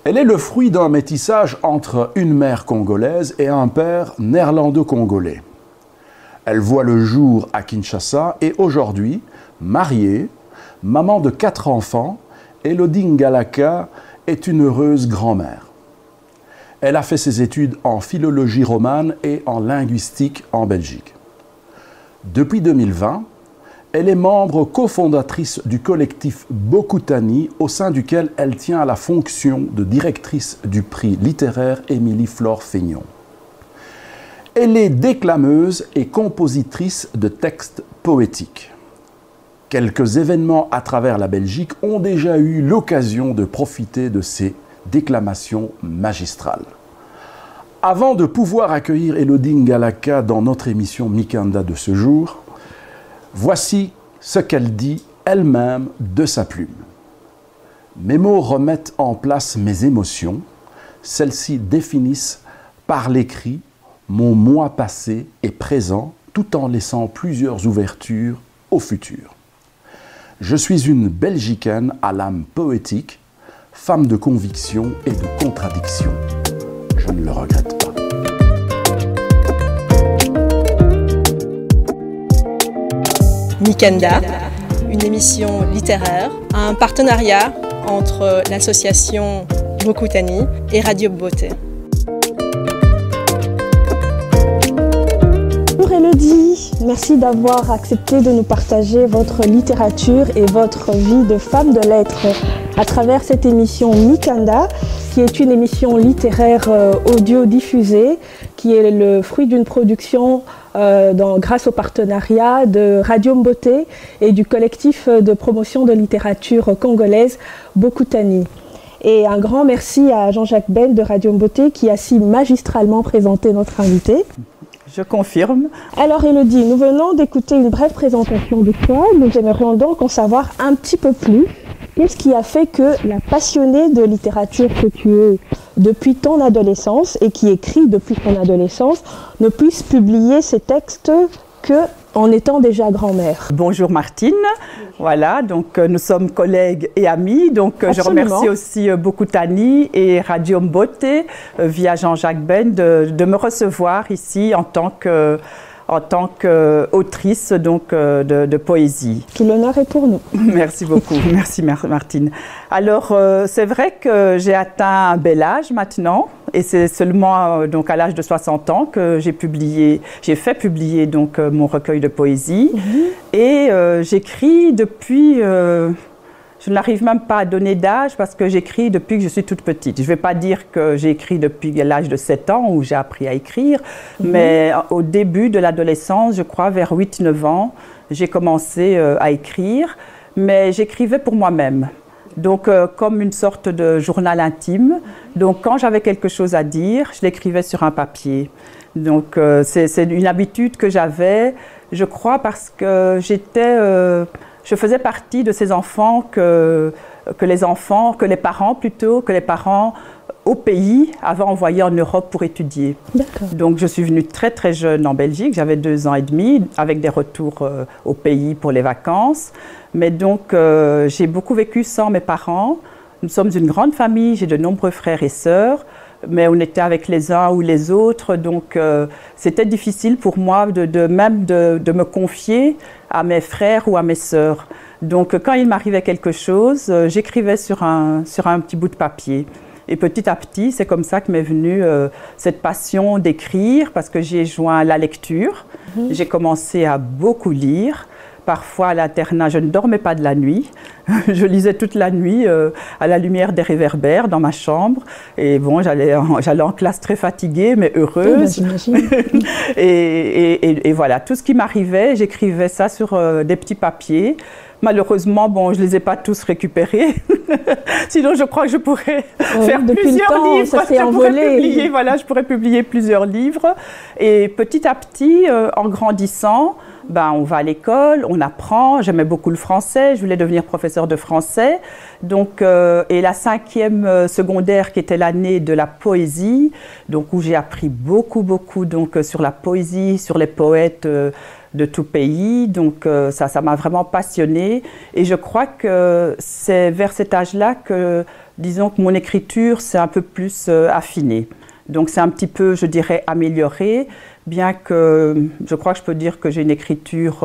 Elle est le fruit d'un métissage entre une mère congolaise et un père néerlando-congolais. Elle voit le jour à Kinshasa et aujourd'hui, mariée, maman de 4 enfants, Elodie Ngalaka est une heureuse grand-mère. Elle a fait ses études en philologie romane et en linguistique en Belgique. Depuis 2020, elle est membre cofondatrice du collectif Bokutani, au sein duquel elle tient la fonction de directrice du prix littéraire Émilie-Flore Féignon. Elle est déclameuse et compositrice de textes poétiques. Quelques événements à travers la Belgique ont déjà eu l'occasion de profiter de ces déclamations magistrales. Avant de pouvoir accueillir Elodie Ngalaka dans notre émission Mikanda de ce jour, voici ce qu'elle dit elle-même de sa plume. Mes mots remettent en place mes émotions, celles-ci définissent par l'écrit mon moi passé et présent, tout en laissant plusieurs ouvertures au futur. Je suis une Belgicaine à l'âme poétique, femme de conviction et de contradiction. Je ne le regrette pas. Mikanda, une émission littéraire, un partenariat entre l'association Bokutani et Radio Beauté. Bonjour Elodie, merci d'avoir accepté de nous partager votre littérature et votre vie de femme de lettres à travers cette émission Mikanda, qui est une émission littéraire audio diffusée, qui est le fruit d'une production grâce au partenariat de Radio Beauté et du collectif de promotion de littérature congolaise Bokutani. Et un grand merci à Jean-Jacques Ben de Radio Beauté qui a si magistralement présenté notre invité. Je confirme. Alors Elodie, nous venons d'écouter une brève présentation de toi. Nous aimerions donc en savoir un petit peu plus. Qu'est-ce qui a fait que la passionnée de littérature que tu es depuis ton adolescence et qui écrit depuis ton adolescence ne puisse publier ses textes qu'en étant déjà grand-mère? Bonjour Martine, voilà, donc nous sommes collègues et amis, donc je remercie aussi Bokutani et Radio Beauté via Jean-Jacques Ben de me recevoir ici en tant qu'autrice de poésie. Tout l'honneur est pour nous. Merci beaucoup, merci Martine. Alors c'est vrai que j'ai atteint un bel âge maintenant et c'est seulement donc à l'âge de 60 ans que j'ai fait publier donc mon recueil de poésie et j'écris depuis... je n'arrive même pas à donner d'âge parce que j'écris depuis que je suis toute petite. Je ne vais pas dire que j'ai écrit depuis l'âge de 7 ans où j'ai appris à écrire, mais au début de l'adolescence, je crois vers 8-9 ans, j'ai commencé à écrire, mais j'écrivais pour moi-même. Donc comme une sorte de journal intime. Donc quand j'avais quelque chose à dire, je l'écrivais sur un papier. Donc c'est une habitude que j'avais, je crois, parce que je faisais partie de ces enfants que les parents au pays avaient envoyés en Europe pour étudier. Donc je suis venue très très jeune en Belgique, j'avais 2 ans et demi, avec des retours au pays pour les vacances. Mais donc j'ai beaucoup vécu sans mes parents. Nous sommes une grande famille, j'ai de nombreux frères et sœurs, mais on était avec les uns ou les autres, donc c'était difficile pour moi de me confier à mes frères ou à mes sœurs. Donc quand il m'arrivait quelque chose, j'écrivais sur un petit bout de papier. Et petit à petit, c'est comme ça que m'est venue cette passion d'écrire, parce que j'ai joint la lecture. J'ai commencé à beaucoup lire. Parfois à l'internat, je ne dormais pas de la nuit. Je lisais toute la nuit à la lumière des réverbères dans ma chambre. Et bon, j'allais en classe très fatiguée, mais heureuse. Et voilà, tout ce qui m'arrivait, j'écrivais ça sur des petits papiers. Malheureusement, bon, je ne les ai pas tous récupérés. Sinon, je crois que je pourrais faire plusieurs livres. Ça s'est envolé. Je pourrais publier plusieurs livres. Et petit à petit, en grandissant, on va à l'école, on apprend. J'aimais beaucoup le français, je voulais devenir professeur de français. Donc, et la 5e secondaire, qui était l'année de la poésie, donc où j'ai appris beaucoup donc sur la poésie, sur les poètes de tout pays. Donc ça m'a vraiment passionnée. Et je crois que c'est vers cet âge-là que, disons que mon écriture s'est un peu plus affinée. Donc c'est un petit peu, je dirais, amélioré, bien que je crois que je peux dire que j'ai une écriture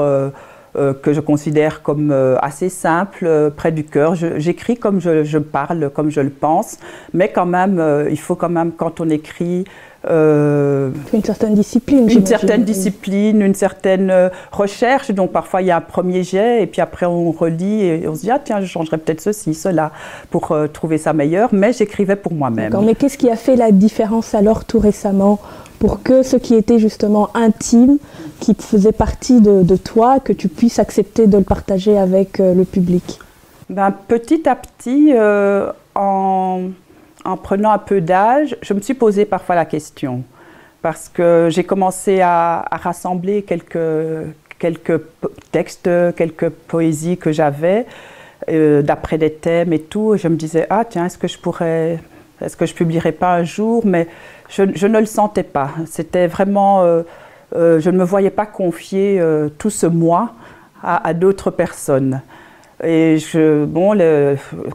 que je considère comme assez simple, près du cœur. J'écris comme je parle, comme je le pense, mais quand même, il faut quand même, quand on écrit... une certaine discipline. Une certaine discipline, une certaine recherche. Donc parfois il y a un premier jet et puis après on relit et on se dit ah tiens je changerais peut-être ceci, cela pour trouver ça meilleur. Mais j'écrivais pour moi-même. D'accord. Mais qu'est-ce qui a fait la différence alors tout récemment pour que ce qui était justement intime, qui faisait partie de toi, que tu puisses accepter de le partager avec le public? Petit à petit, en prenant un peu d'âge, je me suis posé parfois la question, parce que j'ai commencé à rassembler quelques textes, quelques poésies que j'avais, d'après des thèmes et tout, et je me disais, ah tiens, est-ce que je publierais pas un jour? Mais je ne le sentais pas. C'était vraiment, je ne me voyais pas confier tout ce moi à d'autres personnes. Et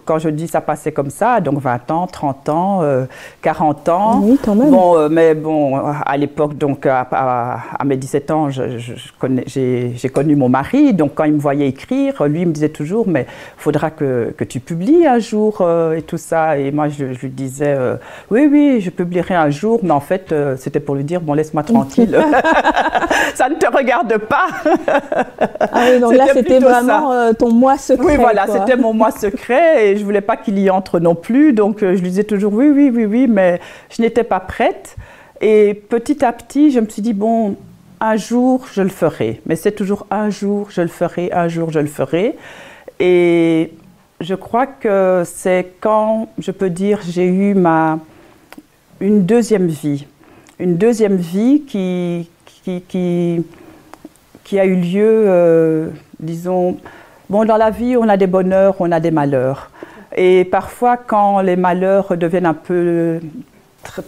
quand je dis ça passait comme ça, donc 20 ans, 30 ans, 40 ans. Oui, quand même. Mais à l'époque, donc à mes 17 ans, j'ai connu mon mari. Donc quand il me voyait écrire, lui il me disait toujours, mais il faudra que tu publies un jour et tout ça. Et moi je lui disais, oui, je publierai un jour. Mais en fait, c'était pour lui dire, bon, laisse-moi tranquille. Ça ne te regarde pas. Ah oui, donc là, c'était vraiment ton moi secret. Oui, voilà, c'était mon moi secret et je ne voulais pas qu'il y entre non plus. Donc, je lui disais toujours oui, mais je n'étais pas prête. Et petit à petit, je me suis dit, bon, un jour, je le ferai. Mais c'est toujours un jour, je le ferai, un jour, je le ferai. Et je crois que c'est quand, je peux dire, j'ai eu une deuxième vie. Une deuxième vie qui a eu lieu, disons... Bon, dans la vie, on a des bonheurs, on a des malheurs. Et parfois, quand les malheurs deviennent un peu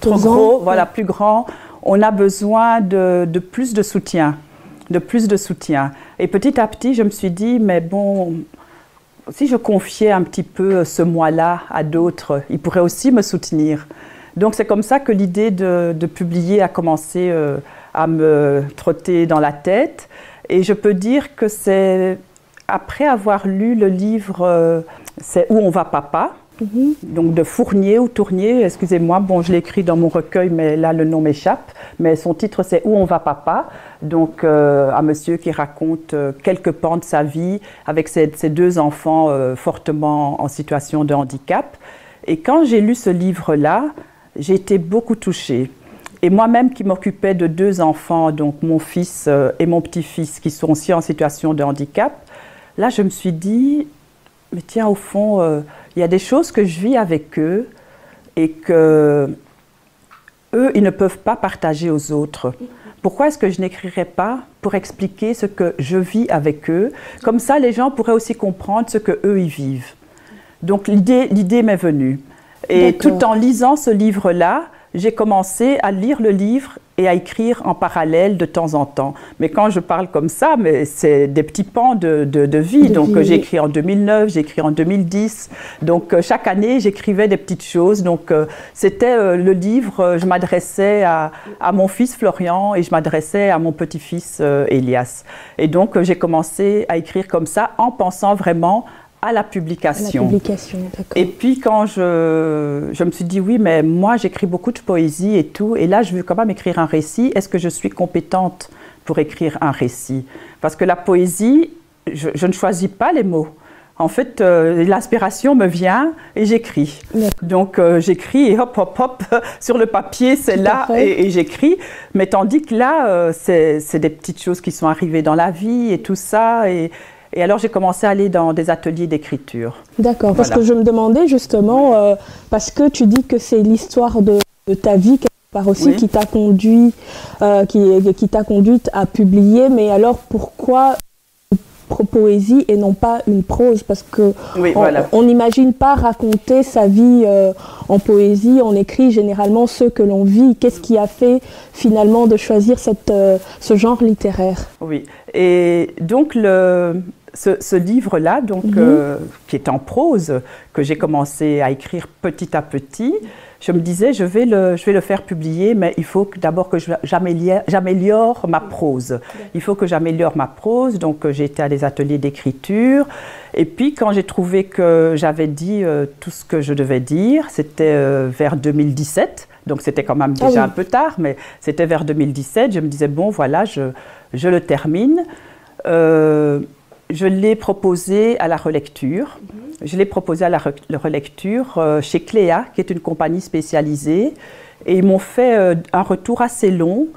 trop gros, voilà, plus grands, on a besoin de plus de soutien, Et petit à petit, je me suis dit, mais bon, si je confiais un petit peu ce moi-là à d'autres, ils pourraient aussi me soutenir. Donc, c'est comme ça que l'idée de publier a commencé à me trotter dans la tête. Et je peux dire que c'est... Après avoir lu le livre c'est Où on va papa, donc de Fournier ou Tournier, excusez-moi, bon je l'ai écrit dans mon recueil mais là le nom m'échappe, mais son titre c'est Où on va papa, donc un monsieur qui raconte quelques pans de sa vie avec ses deux enfants fortement en situation de handicap. Et quand j'ai lu ce livre-là, j'ai été beaucoup touchée. Et moi-même qui m'occupais de deux enfants, donc mon fils et mon petit-fils qui sont aussi en situation de handicap, là, je me suis dit, mais tiens, au fond, il y a des choses que je vis avec eux et que eux, ils ne peuvent pas partager aux autres. Pourquoi est-ce que je n'écrirais pas pour expliquer ce que je vis avec eux? Comme ça, les gens pourraient aussi comprendre ce que eux, ils vivent. Donc, l'idée m'est venue. Et tout en lisant ce livre-là, j'ai commencé à lire le livre et à écrire en parallèle de temps en temps. Mais quand je parle comme ça, mais c'est des petits pans de vie. Donc j'ai écrit en 2009, j'ai écrit en 2010. Donc chaque année, j'écrivais des petites choses. Donc c'était le livre, je m'adressais à mon fils Florian et je m'adressais à mon petit-fils Elias. Et donc j'ai commencé à écrire comme ça en pensant vraiment à la publication. Et puis quand je me suis dit, oui, mais moi j'écris beaucoup de poésie et tout, et là je veux quand même écrire un récit, est-ce que je suis compétente pour écrire un récit? Parce que la poésie, je ne choisis pas les mots. En fait, l'inspiration me vient et j'écris. Donc j'écris et hop, hop, hop, sur le papier, c'est là et j'écris. Mais tandis que là, c'est des petites choses qui sont arrivées dans la vie et tout ça. Et alors, j'ai commencé à aller dans des ateliers d'écriture. D'accord, parce que je me demandais justement, parce que tu dis que c'est l'histoire de ta vie, quelque part aussi, qui t'a conduite à publier, mais alors pourquoi poésie et non pas une prose, parce que oui, voilà. on n'imagine pas raconter sa vie en poésie, on écrit généralement ce que l'on vit. Qu'est-ce qui a fait finalement de choisir ce genre littéraire? Oui, et donc ce livre-là, donc, qui est en prose, que j'ai commencé à écrire petit à petit, je me disais, je vais le faire publier, mais il faut d'abord que j'améliore ma prose. Il faut que j'améliore ma prose, donc j'ai été à des ateliers d'écriture. Et puis, quand j'ai trouvé que j'avais dit tout ce que je devais dire, c'était vers 2017. Donc, c'était quand même déjà un peu tard, mais c'était vers 2017. Je me disais, bon, voilà, je le termine. Je l'ai proposé à la relecture. Je l'ai proposé à la relecture chez Cléa, qui est une compagnie spécialisée. Et ils m'ont fait un retour assez long.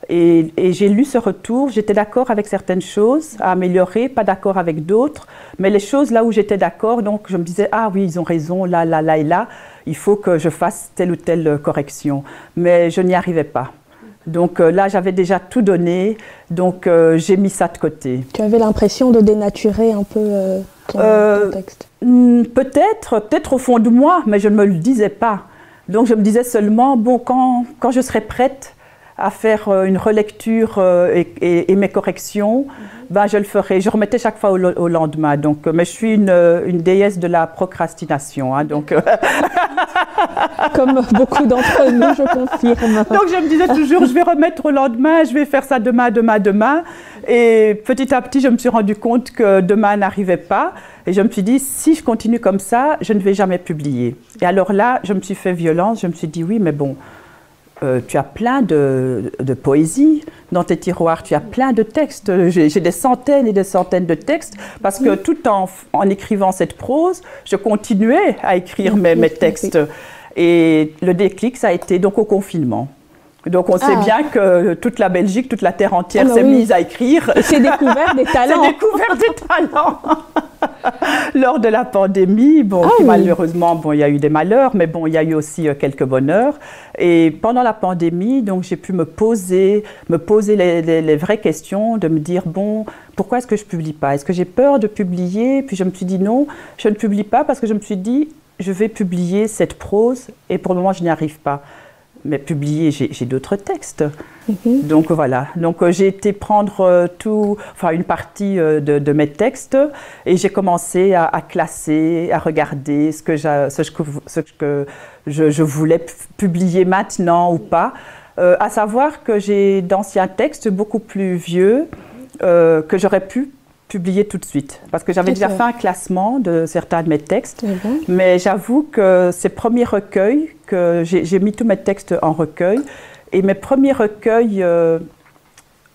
Et j'ai lu ce retour. J'étais d'accord avec certaines choses à améliorer, pas d'accord avec d'autres. Mais les choses là où j'étais d'accord, donc je me disais, ah oui, ils ont raison, là, là, là et là. Il faut que je fasse telle ou telle correction. Mais je n'y arrivais pas. Donc là, j'avais déjà tout donné, donc j'ai mis ça de côté. Tu avais l'impression de dénaturer un peu ton texte? Peut-être au fond de moi, mais je ne me le disais pas. Donc je me disais seulement, bon, quand je serai prête à faire une relecture et mes corrections, ben, je le ferai. Je remettais chaque fois au lendemain. Donc, mais je suis une déesse de la procrastination. Hein, donc comme beaucoup d'entre nous, je confirme. Donc je me disais toujours, je vais remettre au lendemain, je vais faire ça demain. Et petit à petit, je me suis rendu compte que demain n'arrivait pas. Et je me suis dit, si je continue comme ça, je ne vais jamais publier. Et alors là, je me suis fait violence. Je me suis dit, oui, mais bon, tu as plein de poésie dans tes tiroirs, tu as plein de textes. J'ai des centaines et des centaines de textes parce que tout en écrivant cette prose, je continuais à écrire mes textes. Et le déclic, ça a été donc au confinement. Donc on sait bien que toute la Belgique, toute la terre entière s'est mise à écrire. Et c'est découvert des talents. C'est découvert des talents. Lors de la pandémie, bon, malheureusement, bon, il y a eu des malheurs, mais bon, il y a eu aussi quelques bonheurs. Et pendant la pandémie, donc, j'ai pu me poser les vraies questions, de me dire, bon, pourquoi est-ce que je ne publie pas? Est-ce que j'ai peur de publier? Puis je me suis dit non, je ne publie pas parce que je me suis dit, je vais publier cette prose et pour le moment, je n'y arrive pas. Mais publier, j'ai d'autres textes. Donc voilà, donc j'ai été prendre une partie de mes textes et j'ai commencé à classer, à regarder ce que je voulais publier maintenant ou pas. À savoir que j'ai d'anciens textes beaucoup plus vieux que j'aurais pu publier tout de suite. Parce que j'avais déjà fait un classement de certains de mes textes, mais j'avoue que ces premiers recueils, que j'ai mis tous mes textes en recueil, et mes premiers recueils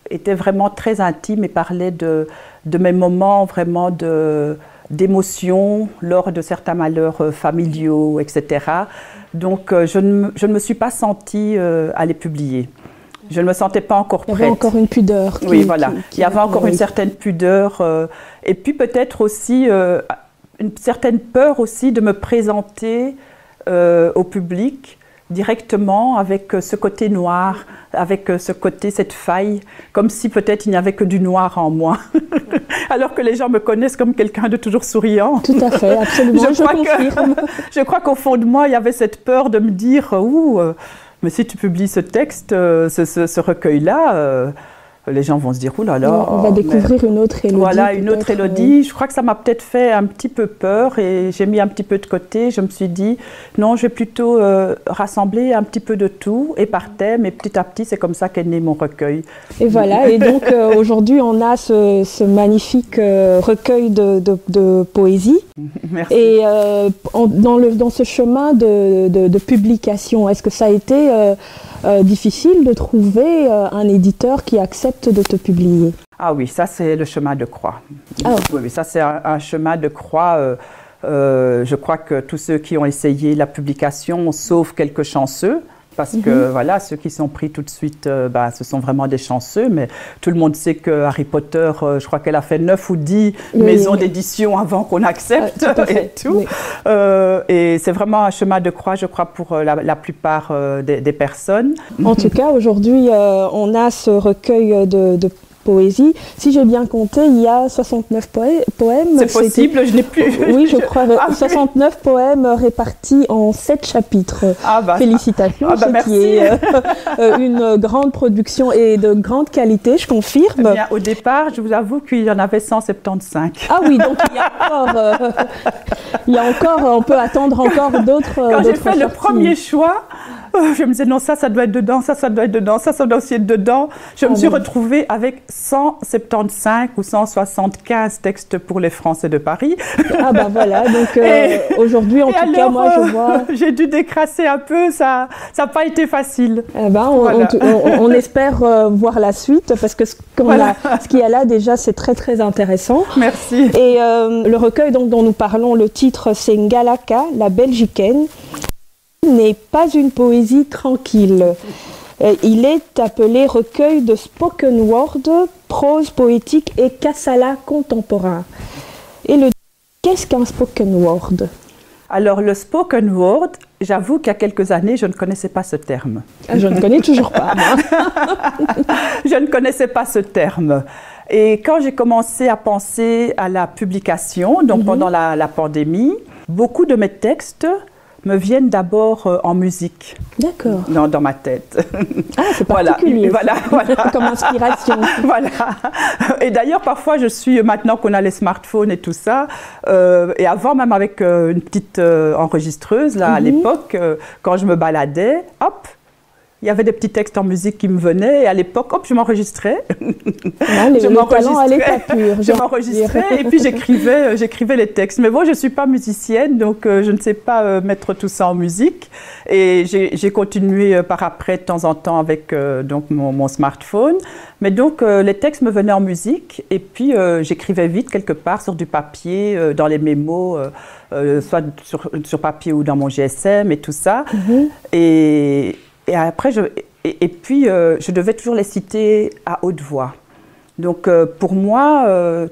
étaient vraiment très intimes et parlaient de mes moments vraiment d'émotion lors de certains malheurs familiaux, etc. Donc je ne me suis pas sentie à les publier. Je ne me sentais pas encore prête. Il y avait encore une pudeur. Oui, voilà. Il y avait encore une certaine pudeur. Et puis peut-être aussi une certaine peur aussi de me présenter au public directement avec ce côté noir, avec ce côté, cette faille, comme si peut-être il n'y avait que du noir en moi. Alors que les gens me connaissent comme quelqu'un de toujours souriant. Tout à fait, absolument, je confirme. Je crois qu'au fond de moi, il y avait cette peur de me dire mais si tu publies ce texte, ce recueil-là, les gens vont se dire, oh là là. On va découvrir une autre Élodie. Voilà, une autre Élodie. Je crois que ça m'a peut-être fait un petit peu peur et j'ai mis un petit peu de côté. Je me suis dit, non, je vais plutôt rassembler un petit peu de tout et par thème. Et petit à petit, c'est comme ça qu'est né mon recueil. Et voilà, et donc aujourd'hui, on a ce magnifique recueil de poésie. Merci. Et dans ce chemin de publication, est-ce que ça a été difficile de trouver un éditeur qui accepte de te publier? Ah oui, ça c'est le chemin de croix. Oui, ça c'est un chemin de croix. Je crois que tous ceux qui ont essayé la publication, sauf quelques chanceux, parce que voilà, ceux qui sont pris tout de suite, ce sont vraiment des chanceux, mais tout le monde sait que Harry Potter, je crois qu'elle a fait 9 ou 10 maisons d'édition avant qu'on accepte et tout. Oui. Et c'est vraiment un chemin de croix, je crois, pour la plupart des personnes. En tout cas, aujourd'hui, on a ce recueil poésie. Si j'ai bien compté, il y a 69 poèmes. C'est possible, je n'ai plus... Oui, je crois. 69 poèmes répartis en 7 chapitres. Félicitations, merci. Qui est une grande production et de grande qualité, je confirme. Eh bien, au départ, je vous avoue qu'il y en avait 175. Ah oui, donc il y a encore, on peut attendre encore d'autres. Quand j'ai fait le premier choix, je me disais non, ça doit être dedans, ça doit être dedans, ça doit aussi être dedans. Je me suis retrouvée avec 175 ou 175 textes pour les Français de Paris. Ah ben voilà, donc aujourd'hui en tout cas, moi je vois... J'ai dû décrasser un peu, ça n'a pas été facile. Eh ben, on espère voir la suite parce que ce qu'il y a là déjà c'est très très intéressant. Merci. Et le recueil donc, dont nous parlons, le titre c'est Ngalaka, la Belgicaine, n'est pas une poésie tranquille. Il est appelé recueil de spoken word, prose poétique et kassala contemporain. Et qu'est-ce qu'un spoken word? Alors le spoken word, j'avoue qu'il y a quelques années, je ne connaissais pas ce terme. Je ne connais toujours pas. Je ne connaissais pas ce terme. Et quand j'ai commencé à penser à la publication, donc pendant la pandémie, beaucoup de mes textes me viennent d'abord en musique. D'accord. Dans ma tête. Ah, c'est particulier. Voilà. Comme inspiration. Voilà. Et d'ailleurs, parfois, maintenant qu'on a les smartphones et tout ça, et avant même avec une petite enregistreuse, là, à l'époque, quand je me baladais, hop, il y avait des petits textes en musique qui me venaient, et à l'époque, hop, je m'enregistrais. Le talent à l'état pur. Je m'enregistrais et puis j'écrivais les textes. Mais bon, je ne suis pas musicienne, donc je ne sais pas mettre tout ça en musique. Et j'ai continué par après, de temps en temps, avec donc mon smartphone. Mais donc, les textes me venaient en musique, et puis j'écrivais vite quelque part sur du papier, dans les mémos, soit sur papier ou dans mon GSM et tout ça. Et après, je devais toujours les citer à haute voix. Donc, pour moi,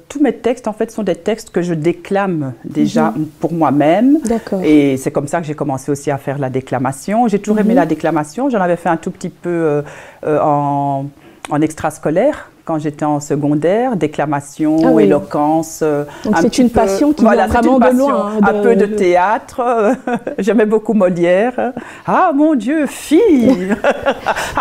tous mes textes, en fait, sont des textes que je déclame déjà pour moi-même. D'accord. Et c'est comme ça que j'ai commencé aussi à faire la déclamation. J'ai toujours aimé la déclamation. J'en avais fait un tout petit peu en extrascolaire. Quand j'étais en secondaire, déclamation, éloquence. Donc c'est une passion qui vient vraiment de loin. Un peu de théâtre. J'aimais beaucoup Molière. Ah mon Dieu, fille.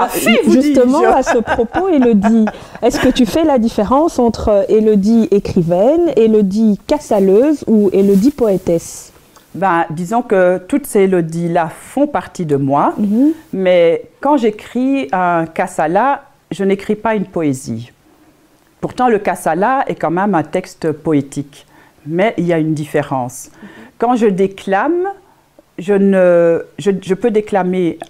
Fille, vous justement, à ce propos, Élodie, est-ce que tu fais la différence entre Élodie écrivaine, Élodie cassaleuse ou Élodie poétesse? Disons que toutes ces Élodies-là font partie de moi, mais quand j'écris un kassala, je n'écris pas une poésie. Pourtant, le kassala est quand même un texte poétique, mais il y a une différence. Quand je déclame, je peux déclamer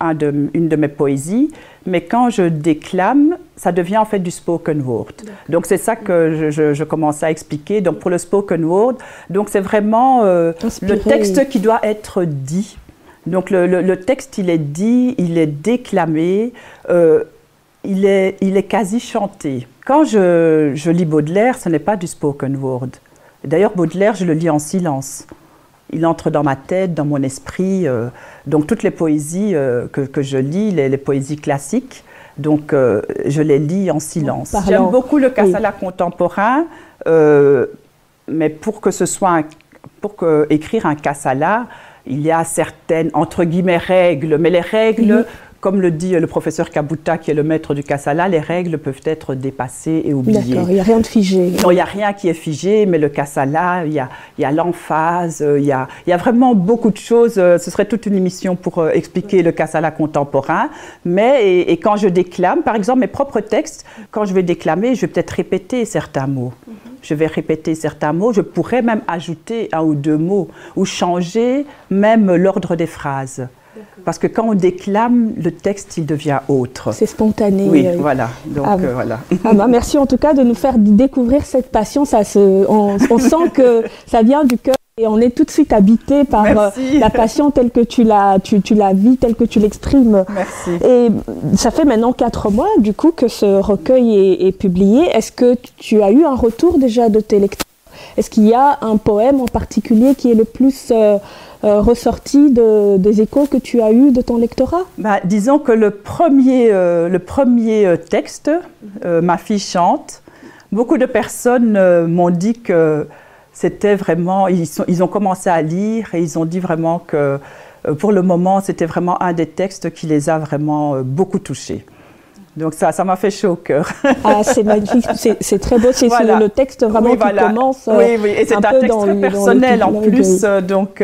une de mes poésies, mais quand je déclame, ça devient en fait du spoken word. Donc c'est ça que je commence à expliquer. Donc pour le spoken word, donc c'est vraiment le texte qui doit être dit. Donc le texte, il est dit, il est déclamé. Il est quasi chanté. Quand je lis Baudelaire, ce n'est pas du spoken word. D'ailleurs, Baudelaire, je le lis en silence. Il entre dans ma tête, dans mon esprit. Donc, toutes les poésies que je lis, les poésies classiques, donc je les lis en silence. J'aime beaucoup le kassala contemporain, mais pour écrire un kassala, il y a certaines, entre guillemets, règles. Mais les règles... Comme le dit le professeur Kabuta, qui est le maître du kassala, les règles peuvent être dépassées et oubliées. D'accord, il n'y a rien de figé. Non, il n'y a rien qui est figé, mais le kassala, il y a l'emphase, il y a vraiment beaucoup de choses. Ce serait toute une émission pour expliquer le kassala contemporain. Mais, et quand je déclame, par exemple, mes propres textes, quand je vais déclamer, je vais peut-être répéter certains mots. Je vais répéter certains mots, je pourrais même ajouter un ou deux mots, ou changer même l'ordre des phrases. Parce que quand on déclame, le texte, il devient autre. C'est spontané. Oui, voilà. Donc, voilà. Merci en tout cas de nous faire découvrir cette passion. On sent que ça vient du cœur et on est tout de suite habité par la passion telle que tu la vis, telle que tu l'exprimes. Merci. Et ça fait maintenant 4 mois, du coup, que ce recueil est publié. Est-ce que tu as eu un retour déjà de tes lecteurs? Est-ce qu'il y a un poème en particulier qui est le plus ressorti des échos que tu as eus de ton lectorat? Disons que le premier texte, Ma fille chante, beaucoup de personnes m'ont dit que c'était vraiment, ils ont commencé à lire et ils ont dit vraiment que pour le moment, c'était vraiment un des textes qui les a vraiment beaucoup touchés. Donc ça m'a fait chaud au cœur. Ah, c'est magnifique, c'est très beau, c'est voilà. Le texte vraiment qui commence. Oui, et c'est un texte très personnel en plus, donc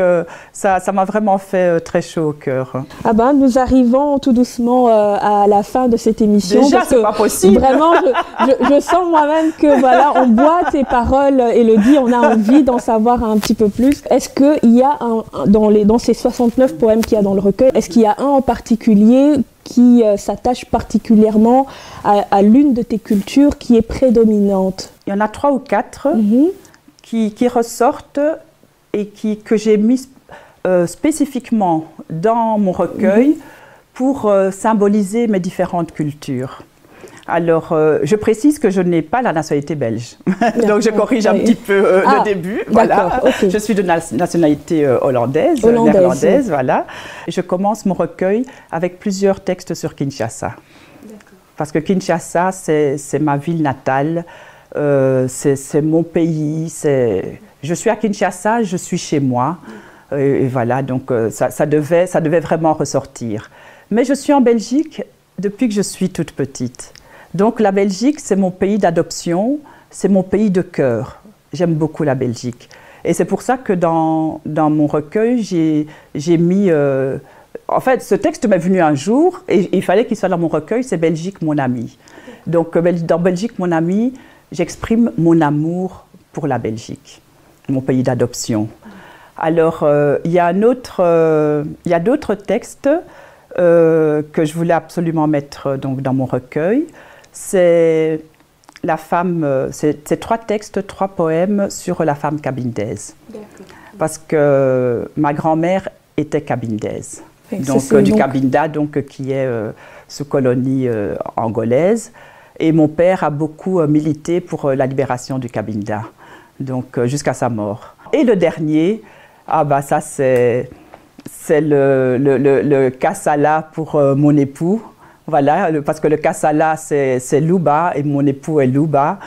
ça m'a vraiment fait très chaud au cœur. Ah ben, nous arrivons tout doucement à la fin de cette émission. Déjà, c'est pas possible. Vraiment, je sens moi-même que voilà, on boit tes paroles, Élodie, on a envie d'en savoir un petit peu plus. Est-ce qu'il y a dans ces 69 poèmes qu'il y a dans le recueil, est-ce qu'il y a un en particulier qui s'attache particulièrement à l'une de tes cultures qui est prédominante? Il y en a 3 ou 4 qui ressortent et que j'ai mis spécifiquement dans mon recueil pour symboliser mes différentes cultures. Alors, je précise que je n'ai pas la nationalité belge. Donc, je corrige un petit peu le début. Voilà. Okay. Je suis de nationalité hollandaise, néerlandaise. Voilà. Je commence mon recueil avec plusieurs textes sur Kinshasa. Parce que Kinshasa, c'est ma ville natale, c'est mon pays. Je suis à Kinshasa, je suis chez moi. Et voilà, donc ça devait vraiment ressortir. Mais je suis en Belgique depuis que je suis toute petite. Donc la Belgique, c'est mon pays d'adoption, c'est mon pays de cœur. J'aime beaucoup la Belgique. Et c'est pour ça que dans mon recueil, j'ai mis... en fait, ce texte m'est venu un jour et il fallait qu'il soit dans mon recueil, c'est Belgique, mon ami. Donc dans Belgique, mon ami, j'exprime mon amour pour la Belgique, mon pays d'adoption. Alors, il y a d'autres textes que je voulais absolument mettre donc, dans mon recueil. C'est la femme, c'est 3 textes, 3 poèmes sur la femme cabindaise. Parce que ma grand-mère était cabindaise, donc du Cabinda, donc qui est sous colonie angolaise. Et mon père a beaucoup milité pour la libération du Cabinda, donc jusqu'à sa mort. Et le dernier, ça c'est le Kassala pour mon époux. Voilà, parce que le Kassala, c'est Luba et mon époux est Luba.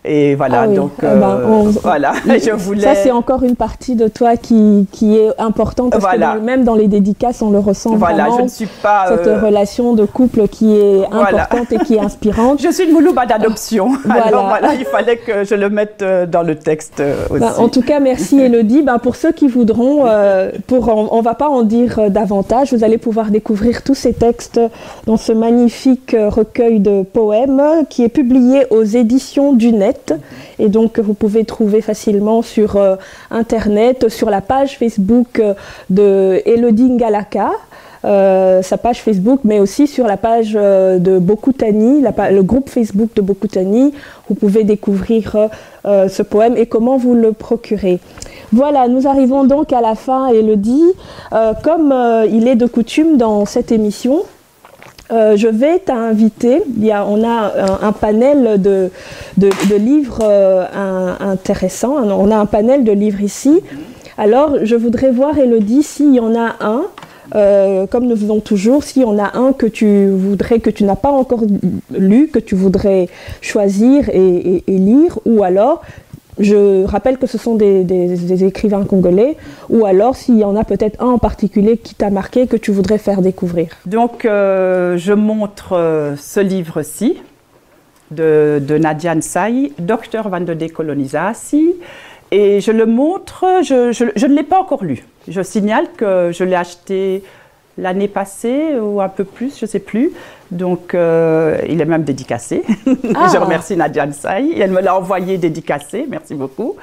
Et voilà, donc voilà, je voulais... Ça, c'est encore une partie de toi qui est importante, parce que même dans les dédicaces, on le ressent vraiment, je ne suis pas, cette relation de couple qui est importante et qui est inspirante. Je suis une Moulouba d'adoption, alors voilà, il fallait que je le mette dans le texte aussi. En tout cas, merci Élodie. Pour ceux qui voudront, on ne va pas en dire davantage, vous allez pouvoir découvrir tous ces textes dans ce magnifique recueil de poèmes qui est publié aux éditions du Net. Et donc vous pouvez trouver facilement sur internet, sur la page Facebook de Élodie Ngalaka, sa page Facebook, mais aussi sur la page de Bokutani, le groupe Facebook de Bokutani. Vous pouvez découvrir ce poème et comment vous le procurer. Voilà, nous arrivons donc à la fin, Élodie. Comme il est de coutume dans cette émission, je vais t'inviter, on a un panel de livres intéressants, on a un panel de livres ici. Alors je voudrais voir, Élodie, s'il y en a un, comme nous faisons toujours, s'il y en a un que tu n'as pas encore lu, que tu voudrais choisir et lire, ou alors... Je rappelle que ce sont des écrivains congolais, ou alors s'il y en a peut-être un en particulier qui t'a marqué, que tu voudrais faire découvrir. Donc je montre ce livre-ci de Nadia Nsai, Docteur van de décolonisation, et je le montre, je ne l'ai pas encore lu. Je signale que je l'ai acheté l'année passée ou un peu plus, je ne sais plus. Donc, il est même dédicacé. Je remercie Nadia Nsai. Elle me l'a envoyé dédicacé. Merci beaucoup.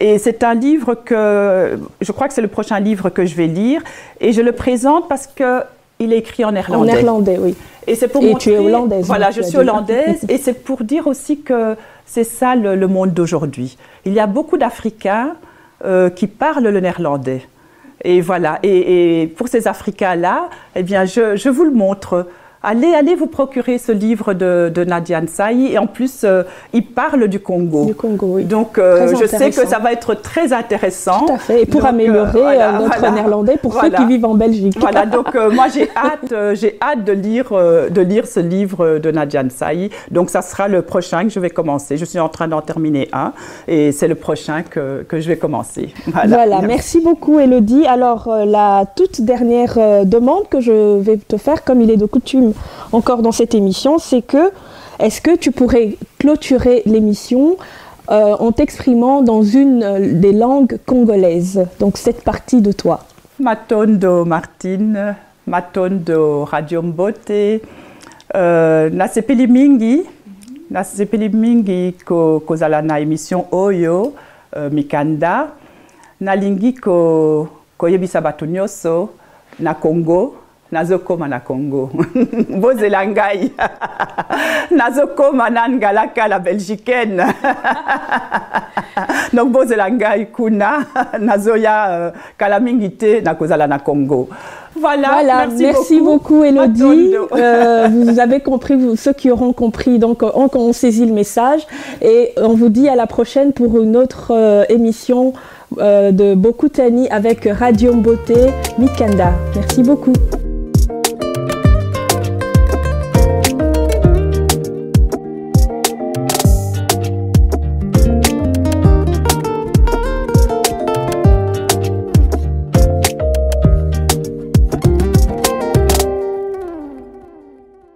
Et c'est un livre que... Je crois que c'est le prochain livre que je vais lire. Et je le présente parce qu'il est écrit en néerlandais. En néerlandais, oui. Et c'est pour montrer... tu es hollandaise. Voilà, je suis hollandaise. Et c'est pour dire aussi que c'est ça le monde d'aujourd'hui. Il y a beaucoup d'Africains qui parlent le néerlandais. Et voilà. Et pour ces Africains-là, eh bien, je vous le montre. allez vous procurer ce livre de Nadia Nsayi. Et en plus, il parle du Congo. Du Congo, oui. Donc, je sais que ça va être très intéressant. Tout à fait. Et pour améliorer notre néerlandais pour ceux qui vivent en Belgique. Voilà, donc moi, j'ai hâte de lire ce livre de Nadia Nsayi. Donc, ça sera le prochain que je vais commencer. Je suis en train d'en terminer un et c'est le prochain que je vais commencer. Voilà, merci beaucoup Élodie. Alors, la toute dernière demande que je vais te faire, comme il est de coutume encore dans cette émission, c'est que, est-ce que tu pourrais clôturer l'émission en t'exprimant dans une des langues congolaises, donc cette partie de toi? Matondo Martine, Matondo Radio Mbote, nasepeli mingi kozala na émission oyo Mikanda, nalingi koyebisa bato nyonso na Congo, nazokoma na Congo. Bozela ngai. Nazokoma na ngalaka la belgicaine. Donc bozela ngai kuna nazoya kala mingi te nakozala na Congo. Voilà, merci beaucoup Élodie. Vous avez compris, ceux qui auront compris, donc on saisit le message et on vous dit à la prochaine pour une autre émission de Bokutani avec Radio Mbote Mikanda. Merci beaucoup.